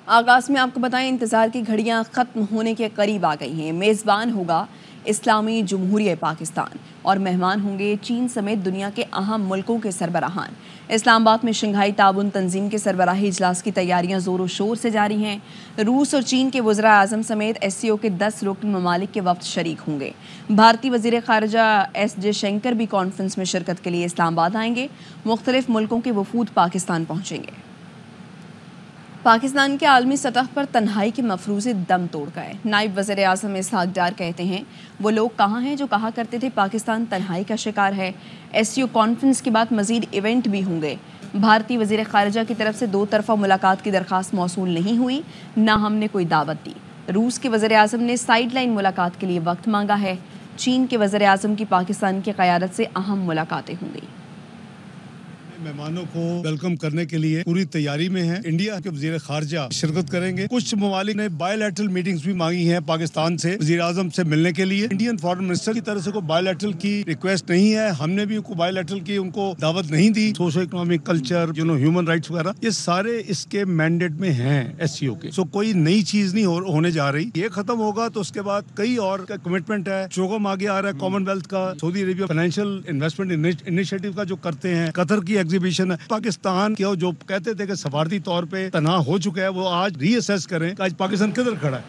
آغاز میں آپ کو بتائیں انتظار کی گھڑیاں ختم ہونے کے قریب آ گئی ہیں۔ میزبان ہوگا اسلامی جمہوریہ پاکستان اور مہمان ہوں گے چین سمیت دنیا کے اہم ملکوں کے سربراہان۔ اسلام آباد میں شنگھائی تعاون تنظیم کے سربراہی اجلاس کی تیاریاں زور و شور سے جاری ہیں۔ روس اور چین کے وزراء اعظم سمیت SCO کے 10 رکن ممالک کے وفد شریک ہوں گے۔ بھارتی وزیر خارجہ S جے شنکر بھی کانفرنس میں شرکت کے لیے اسلام آباد آئیں گے۔ مختلف ملکوں کے وفود پاکستان پہنچیں گے۔ پاکستان کے عالمی سطح پر تنہائی کے مفروضے دم توڑ گئے۔ نائب وزیر اعظم اسحاق ڈار کہتے ہیں وہ لوگ کہاں ہیں جو کہا کرتے تھے پاکستان تنہائی کا شکار ہے۔ SCO کانفرنس کے بعد مزید ایونٹ بھی ہوں گے۔ بھارتی وزیر خارجہ کی طرف سے 2 طرفہ ملاقات کی درخواست موصول نہیں ہوئی، نہ ہم نے کوئی دعوت دی۔ روس کے وزیر اعظم نے سائیڈ لائن ملاقات کے لیے وقت مانگا ہے۔ چین کے وزیر اعظم کی پاکستان کی قیادت سے اہم ملاقاتیں ہوں گی۔ مہمانوں کو ویلکم کرنے کے لیے پوری تیاری میں ہیں۔ انڈیا کے وزیر خارجہ شرکت کریں گے۔ کچھ ممالک نے بائی لیٹرل میٹنگز بھی مانگی ہیں پاکستان سے وزیر اعظم سے ملنے کے لیے۔ انڈین فارن منسٹر کی طرف سے کوئی بائی لیٹرل کی ریکویسٹ نہیں ہے، ہم نے بھی ان کو بائی لیٹرل کی ان کو دعوت نہیں دی۔ Socio economic culture human rights وغیرہ یہ سارے اس کے مینڈیٹ میں ہیں SCO کے۔ کوئی نئی چیز نہیں ہونے جا رہی۔ یہ ختم ہوگا تو اس کے بعد کئی اور کمٹمنٹ ہے۔ چوگم آگے آ رہا ہے کامن ویلتھ کا، سعودی عربیہ فائنینشیل انویسٹمنٹ انیشیٹو کا جو کرتے ہیں، قطر کی ایگزیبیشن ہے۔ پاکستان کے جو کہتے تھے کہ سفارتی طور پہ تنہا ہو چکا ہے وہ آج ری اسیس کریں کہ آج پاکستان کدھر کھڑا ہے۔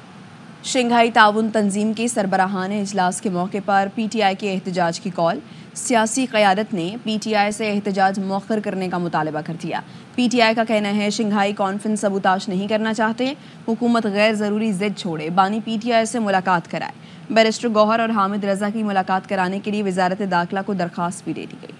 شنگھائی تعاون تنظیم کے سربراہان اجلاس کے موقع پر PTI کے احتجاج کی کال۔ سیاسی قیادت نے PTI سے احتجاج مؤخر کرنے کا مطالبہ کر دیا۔ PTI کا کہنا ہے شنگھائی کانفرنس سبوتاژ نہیں کرنا چاہتے، حکومت غیر ضروری ضد چھوڑے، بانی PTI سے ملاقات کرائے۔ بیرسٹر گوہر اور حامد رضا کی ملاقات کرانے کے لیے وزارت داخلہ کو درخواست بھی دے دی گئی۔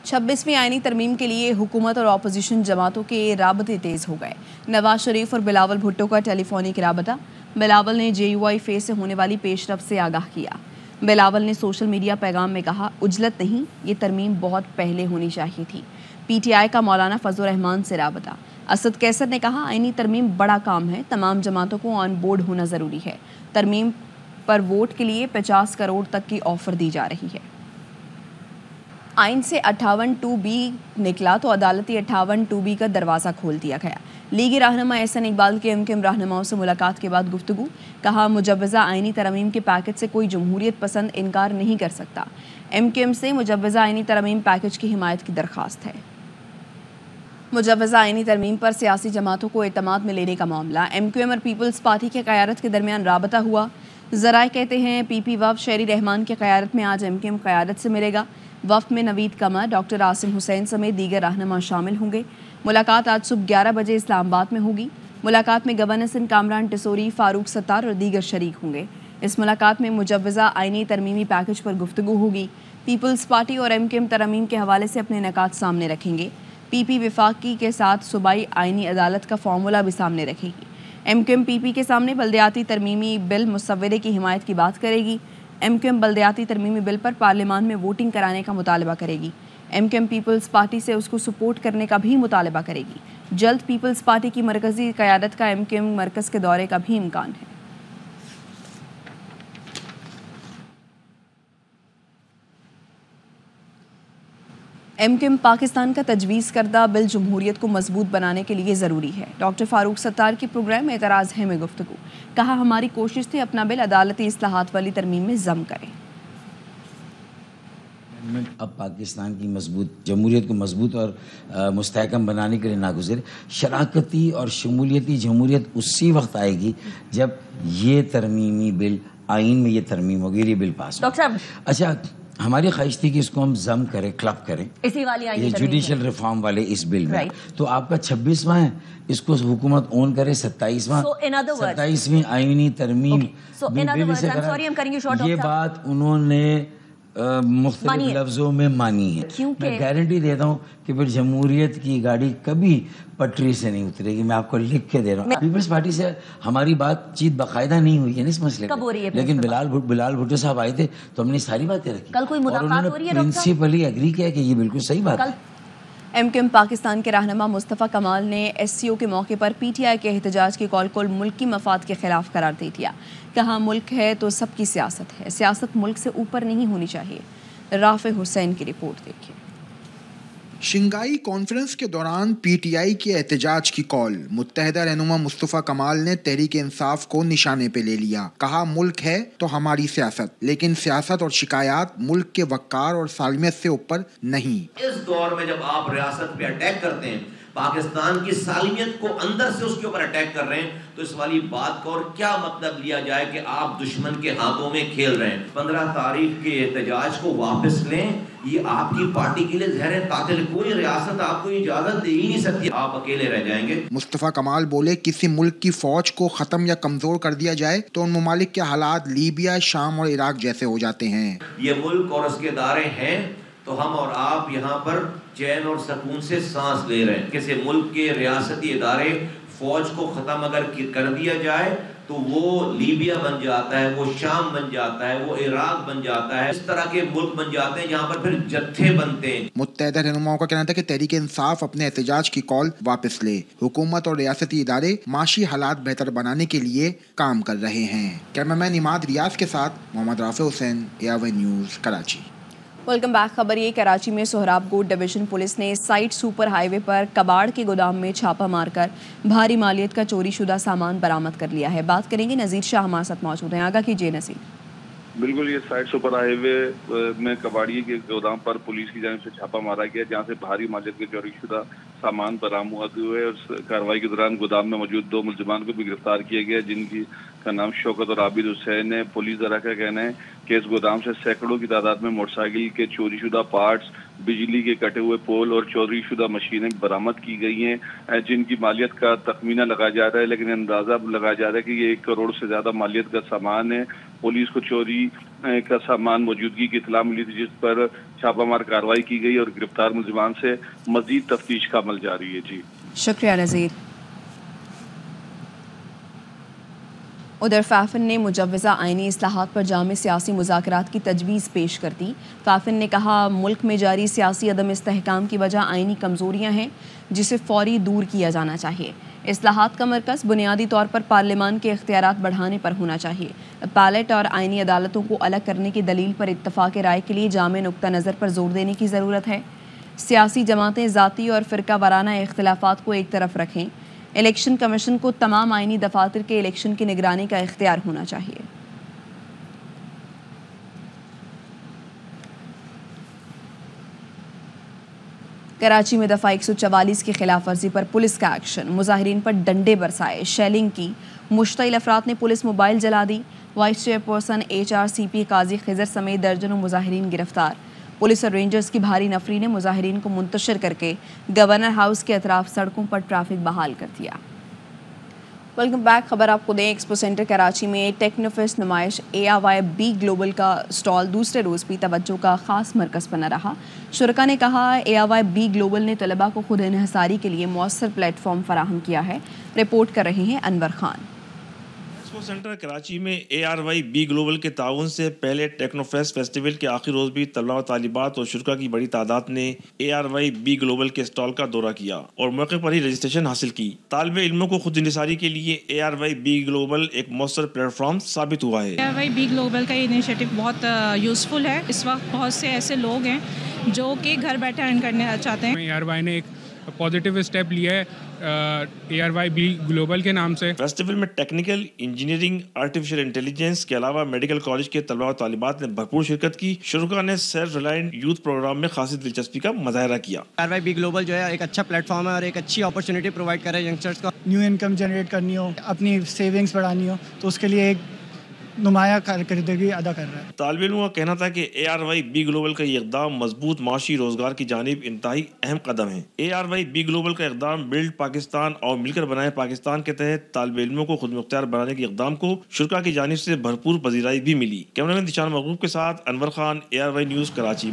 26ویں آئینی ترمیم کے لیے حکومت اور اپوزیشن جماعتوں کے رابطے تیز ہو گئے۔ نواز شریف اور بلاول بھٹو کا ٹیلی فونک رابطہ۔ بلاول نے JUI فیس سے ہونے والی پیش رفت سے آگاہ کیا۔ بلاول نے سوشل میڈیا پیغام میں کہا عجلت نہیں، یہ ترمیم بہت پہلے ہونی چاہیے تھی۔ PTI کا مولانا فضل الرحمان سے رابطہ۔ اسد کیسر نے کہا آئینی ترمیم بڑا کام ہے، تمام جماعتوں کو آن بورڈ ہونا ضروری ہے۔ ترمیم پر ووٹ کے لیے 50 کروڑ تک کی آفر دی جا رہی ہے۔ آئین سے 58(2)B نکلا تو عدالتی 58(2)B کا دروازہ کھول دیا گیا۔ لیگی رہنما احسن اقبال کے MKM رہنماؤں سے ملاقات کے بعد گفتگو۔ کہا مجوزہ آئینی ترمیم کے پیکج سے کوئی جمہوریت پسند انکار نہیں کر سکتا۔ MKM سے مجوزہ آئینی ترمیم پیکج کی حمایت کی درخواست ہے۔ مجوزہ آئینی ترمیم پر سیاسی جماعتوں کو اعتماد میں لینے کا معاملہ۔ MQM اور پیپلز پارٹی کی قیادت کے درمیان رابطہ ہوا۔ ذرائع کہتے ہیں PP وفد شہری رحمان کی قیادت میں آج MKM قیادت سے ملے گا۔ وفد میں نوید قمر، ڈاکٹر عاصم حسین سمیت دیگر رہنما شامل ہوں گے۔ ملاقات آج صبح 11 بجے اسلام آباد میں ہوگی۔ ملاقات میں گورنر سندھ کامران ٹسوری، فاروق ستار اور دیگر شریک ہوں گے۔ اس ملاقات میں مجوزہ آئینی ترمیمی پیکج پر گفتگو ہوگی۔ پیپلز پارٹی اور MKM ترمیم کے حوالے سے اپنے نکات سامنے رکھیں گے۔ PP وفاقی کے ساتھ صوبائی آئینی عدالت کا فارمولہ بھی سامنے رکھے گی۔ MKM PP کے سامنے بلدیاتی ترمیمی بل مسودے کی حمایت کی بات کرے گی۔ MKM بلدیاتی ترمیمی بل پر پارلیمان میں ووٹنگ کرانے کا مطالبہ کرے گی۔ MKM پیپلز پارٹی سے اس کو سپورٹ کرنے کا بھی مطالبہ کرے گی۔ جلد پیپلز پارٹی کی مرکزی قیادت کا MKM مرکز کے دورے کا بھی امکان ہے۔ MKM پاکستان کا تجویز کردہ بل جمہوریت کو مضبوط بنانے کے لیے ضروری ہے۔ ڈاکٹر فاروق ستار کی پروگرام اعتراض ہے میں گفتگو۔ کہا ہماری کوشش تھی اپنا بل عدالتی اصلاحات والی ترمیم میں ضم کریں۔ اب پاکستان کی مضبوط جمہوریت کو مضبوط اور مستحکم بنانے کے لیے ناگزیر شراکتی اور شمولیتی جمہوریت اسی وقت آئے گی جب یہ ترمیمی بل آئین میں یہ ترمیم ہوگی، یہ بل پاس ہوگا۔ اچھا ہماری خواہش تھی کہ اس کو ہم ضم کریں، کلب کریں اسی والی یہ جوڈیشل ریفارم والے اس بل میں، تو آپ کا 26واں ہے، اس کو حکومت اون کرے 27ویں آئینی ترمیم یہ بات انہوں نے مختلف لفظوں میں مانی ہے۔ میں گارنٹی دیتا ہوں کہ پھر جمہوریت کی گاڑی کبھی پٹری سے نہیں اترے گی، میں آپ کو لکھ کے دے رہا ہوں۔ پیپلز پارٹی سے ہماری بات چیت باقاعدہ نہیں ہوئی ہے اس مسئلے پہ، لیکن بلال بھٹو صاحب آئے تھے تو ہم نے ساری باتیں رکھی اور انہوں نے پرنسپلی ایگری کیا کہ یہ بالکل صحیح بات ہے۔ MKM پاکستان کے رہنما مصطفیٰ کمال نے SCO کے موقع پر PTI کے احتجاج کی کال کو ملکی مفاد کے خلاف قرار دے دیا۔ کہا ملک ہے تو سب کی سیاست ہے، سیاست ملک سے اوپر نہیں ہونی چاہیے۔ رافع حسین کی رپورٹ دیکھیے۔ شنگھائی کانفرنس کے دوران پی ٹی آئی کے احتجاج کی کال، متحدہ رہنما مصطفیٰ کمال نے تحریک انصاف کو نشانے پہ لے لیا، کہا ملک ہے تو ہماری سیاست، لیکن سیاست اور شکایات ملک کے وقار اور سالمیت سے اوپر نہیں۔ اس دور میں جب آپ ریاست پہ اٹیک کرتے ہیں، پاکستان کی سالمیت کو اندر سے اس کے اوپر اٹیک کر رہے ہیں، تو اس والی بات کا اور کیا مطلب لیا جائے کہ آپ دشمن کے ہاتھوں میں کھیل رہے ہیں۔ 15 تاریخ کے احتجاج کو واپس لیں، یہ آپ کی پارٹی کے لیے زہر قاتل، کوئی ریاست آپ کو اجازت دے ہی نہیں سکتی، آپ اکیلے رہ جائیں گے۔ مصطفیٰ کمال بولے کسی ملک کی فوج کو ختم یا کمزور کر دیا جائے تو ان ممالک کے حالات لیبیا، شام اور عراق جیسے ہو جاتے ہیں۔ یہ ملک اور اس کے ادارے ہیں تو ہم اور آپ یہاں پر چین اور سکون سے سانس لے رہے ہیں۔ کسی ملک کے ریاستی ادارے فوج کو ختم اگر کر دیا جائے تو وہ لیبیا بن جاتا ہے، وہ شام بن جاتا ہے، وہ عراق بن جاتا ہے، اس طرح کے ملک بن جاتے ہیں جہاں پر پھر جتھے بنتے ہیں۔ متحدہ رہنماؤں کا کہنا تھا کہ تحریک انصاف اپنے احتجاج کی کال واپس لے، حکومت اور ریاستی ادارے معاشی حالات بہتر بنانے کے لیے کام کر رہے ہیں۔ کیمرہ مین اماد ریاض کے ساتھ محمد رافع حسین، ARY news, Karachi. Welcome back. خبر یہ کراچی میں سہراب گوٹ ڈویژن پولیس نے سائٹ سپر ہائی وے پر کباڑ کے گودام میں چھاپہ مار کر بھاری مالیت کا چوری شدہ سامان برآمد کر لیا ہے۔ بات کریں گے، نذیر شاہ ہمارے ساتھ موجود ہیں، آگاہ کیجیے نذیر۔ بالکل، یہ سائٹ سپر ہائی وے میں کباڑی کے گودام پر پولیس کی جانب سے چھاپہ مارا گیا، جہاں سے بھاری مالیت کے چوری شدہ سامان برآمد ہوئے۔ اس کارروائی کے دوران گودام میں موجود 2 ملزمان کو بھی گرفتار کیا گیا، جن کا نام شوکت اور عابد حسین ہے۔ پولیس ذرا کا کہنا ہے کہ اس گودام سے سینکڑوں کی تعداد میں موٹر سائیکل کے چوری شدہ پارٹس، بجلی کے کٹے ہوئے پول اور چوری شدہ مشینیں برآمد کی گئی ہیں، جن کی مالیت کا تخمینہ لگایا جا رہا ہے، لیکن اندازہ لگایا جا رہا ہے کہ یہ 1 کروڑ سے زیادہ مالیت کا سامان ہے۔ پولیس کو چوری کا سامان موجودگی کی اطلاع ملی تھی، جس پر چھاپہ مار کارروائی کی گئی اور گرفتار ملزمان سے مزید تفتیش کا عمل جاری ہے۔ جی شکریہ نذیر۔ ادھر فیفن نے مجوزہ آئینی اصلاحات پر جامع سیاسی مذاکرات کی تجویز پیش کر دی۔ فیفن نے کہا ملک میں جاری سیاسی عدم استحکام کی وجہ آئینی کمزوریاں ہیں، جسے فوری دور کیا جانا چاہیے۔ اصلاحات کا مرکز بنیادی طور پر پارلیمان کے اختیارات بڑھانے پر ہونا چاہیے۔ پیلٹ اور آئینی عدالتوں کو الگ کرنے کی دلیل پر اتفاق رائے کے لیے جامع نقطہ نظر پر زور دینے کی ضرورت ہے۔ سیاسی جماعتیں ذاتی اور فرقہ وارانہ اختلافات کو ایک طرف رکھیں۔ الیکشن کمیشن کو تمام آئینی دفاتر کے الیکشن کی نگرانی کا اختیار ہونا چاہیے۔ کراچی میں دفعہ 144 کی خلاف ورزی پر پولیس کا ایکشن، مظاہرین پر ڈنڈے برسائے، شیلنگ کی، مشتعل افراد نے پولیس موبائل جلا دی۔ وائس چیئرپرسن HRCP قاضی خضر سمیت درجنوں مظاہرین گرفتار۔ پولیس اور رینجرز کی بھاری نفری نے مظاہرین کو منتشر کر کے گورنر ہاؤس کے اطراف سڑکوں پر ٹریفک بحال کر دیا۔ Welcome back. خبر آپ کو دیں، ایکسپو سینٹر کراچی میں ٹیکنوفیسٹ نمائش ARY گلوبل کا اسٹال دوسرے روز بھی توجہ کا خاص مرکز بنا رہا۔ شرکا نے کہا ARY گلوبل نے طلباء کو خود انحصاری کے لیے مؤثر پلیٹ فارم فراہم کیا ہے۔ رپورٹ کر رہے ہیں انور خان۔ ایکسپو سینٹر کراچی میں ARY گلوبل کے تعاون سے پہلے ٹیکنوفیسٹ فیسٹیول کے آخری روز بھی طلباء و طالبات اور شرکا کی بڑی تعداد نے ARY گلوبل کے اسٹال کا دورہ کیا اور موقع پر ہی رجسٹریشن حاصل کی۔ طالب علموں کو خود انحصاری کے لیے ARY گلوبل ایک مؤثر پلیٹ فارم ثابت ہوا ہے۔ ARY گلوبل کا یہ انیشیٹو بہت یوزفل ہے۔ اس وقت بہت سے ایسے لوگ ہیں جو کہ گھر بیٹھے ارن کرنا چاہتے ہیں۔ ARY نے ایک پازیٹیو اسٹیپ لیا ہے ARY گلوبل کے نام سے۔ فیسٹیول میں ٹیکنیکل، انجینئرنگ، آرٹیفیشل انٹیلیجنس کے علاوہ میڈیکل کالج کے طلباء و طالبات نے بھرپور شرکت کی۔ شرکا نے سیلف ریلائنٹ یوتھ پروگرام میں خاصی دلچسپی کا مظاہرہ کیا۔ ARY گلوبل جو ہے ایک اچھا پلیٹ فارم ہے اور ایک اچھی اپرچونٹی پرووائڈ کر رہا ہے ینگسٹرز کو۔ نیو انکم جنریٹ کرنی ہو، اپنی سیونگز بڑھانی ہو تو اس کے لیے ایک نمایاں کردگی ادا کر رہا ہے۔ طالب علموں کا کہنا تھا کہ ARY گلوبل کا یہ اقدام مضبوط معاشی روزگار کی جانب انتہائی اہم قدم ہے۔ ARY گلوبل کا اقدام بلڈ پاکستان اور مل کر بنائے پاکستان کے تحت طالب علموں کو خود مختار بنانے کے اقدام کو شرکا کی جانب سے بھرپور پذیرائی بھی ملی۔ کیمرہ مین دشان محبوب کے ساتھ Anwar Khan, ARY news, Karachi.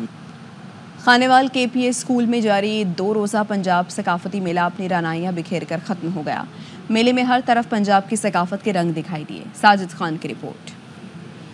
Khanewal KPA school میں جاری 2 روزہ پنجاب ثقافتی میلہ اپنی رعنائیاں بکھیر کر ختم ہو گیا۔ میلے میں ہر طرف پنجاب کی ثقافت کے رنگ دکھائی دیے۔ ساجد خان کی رپورٹ۔